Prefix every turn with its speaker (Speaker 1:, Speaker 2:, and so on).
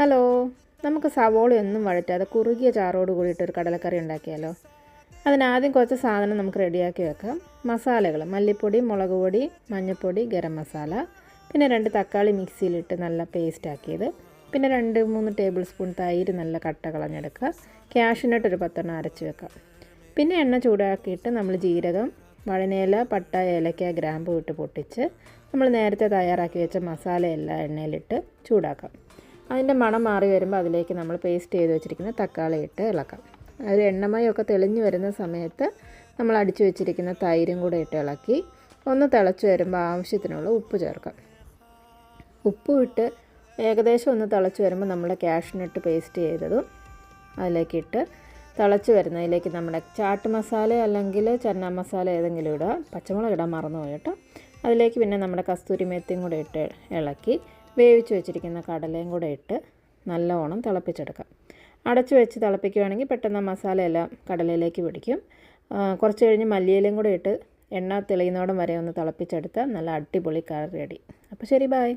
Speaker 1: Hello, നമുക്ക് സവോളയൊന്നും വഴറ്റാതെ കുറുകിയ ചാറോട് കൂടിയിട്ടൊരു കടലക്കറി ഉണ്ടാക്കിയാലോ? അതിനാദ്യം കുറച്ച് സാധനം നമുക്ക് റെഡിയാക്കി വെക്കാം. മസാലകൾ: മല്ലിപ്പൊടി, മുളക് പൊടി, മഞ്ഞൾപ്പൊടി, ഗരം മസാല, പിന്നെ 2 തക്കാളി മിക്സിയിലിട്ട് നല്ല പേസ്റ്റ് ആക്കിയത്, പിന്നെ 2-3 ടേബിൾ സ്പൂൺ തൈര് നല്ല കട്ട കളഞ്ഞെടുക്കുക, കാഷ്യൂനട്ട് ഒരു 10 അരച്ച് വെക്കാം. പിന്നെ എണ്ണ ചൂടാക്കിയിട്ട് നമ്മൾ ജീരകം, വഴനയില, പട്ട, ഏലക്ക, ഗ്രാമ്പൂ ഇട്ട് പൊട്ടിച്ച് നമ്മൾ നേരത്തെ തയ്യാറാക്കി വെച്ച മസാലയെല്ലാം എണ്ണയിലിട്ട് ചൂടാക്കാം. അതിൻ്റെ മണം മാറി വരുമ്പോൾ അതിലേക്ക് നമ്മൾ പേസ്റ്റ് ചെയ്ത് വെച്ചിരിക്കുന്ന തക്കാളി ഇട്ട് ഇളക്കാം. ഒരു എണ്ണമയമൊക്കെ തെളിഞ്ഞു വരുന്ന സമയത്ത് നമ്മൾ അടിച്ചു വെച്ചിരിക്കുന്ന തൈരും കൂടെ ഇട്ട് ഇളക്കി ഒന്ന് തിളച്ച് വരുമ്പോൾ ആവശ്യത്തിനുള്ള ഉപ്പ് ചേർക്കാം. ഉപ്പ് ഇട്ട് ഏകദേശം ഒന്ന് തിളച്ച് വരുമ്പോൾ നമ്മുടെ കാഷ്യൂനട്ട് പേസ്റ്റ് ചെയ്തതും അതിലേക്കിട്ട് തിളച്ച് വരുന്നതിലേക്ക് നമ്മുടെ ചാട്ട് മസാല അല്ലെങ്കിൽ ചന്ന മസാല ഏതെങ്കിലും ഇടുക. പച്ചമുളക് ഇടാൻ മറന്നുപോയി കേട്ടോ. അതിലേക്ക് പിന്നെ നമ്മുടെ കസ്തൂരി മേത്തിയും കൂടെ ഇട്ട് ഇളക്കി വേവിച്ച് വെച്ചിരിക്കുന്ന കടലയും കൂടെ ഇട്ട് നല്ലവണ്ണം തിളപ്പിച്ചെടുക്കാം. അടച്ചു വെച്ച് തിളപ്പിക്കുകയാണെങ്കിൽ പെട്ടെന്ന് മസാല എല്ലാം കടലയിലേക്ക് പിടിക്കും. കുറച്ച് കഴിഞ്ഞ് മല്ലിയിലയും കൂടെ ഇട്ട് എണ്ണ തെളിയുന്നോടം വരെ ഒന്ന് തിളപ്പിച്ചെടുത്താൽ നല്ല അടിപൊളി കറി റെഡി. അപ്പോൾ ശരി, ബൈ.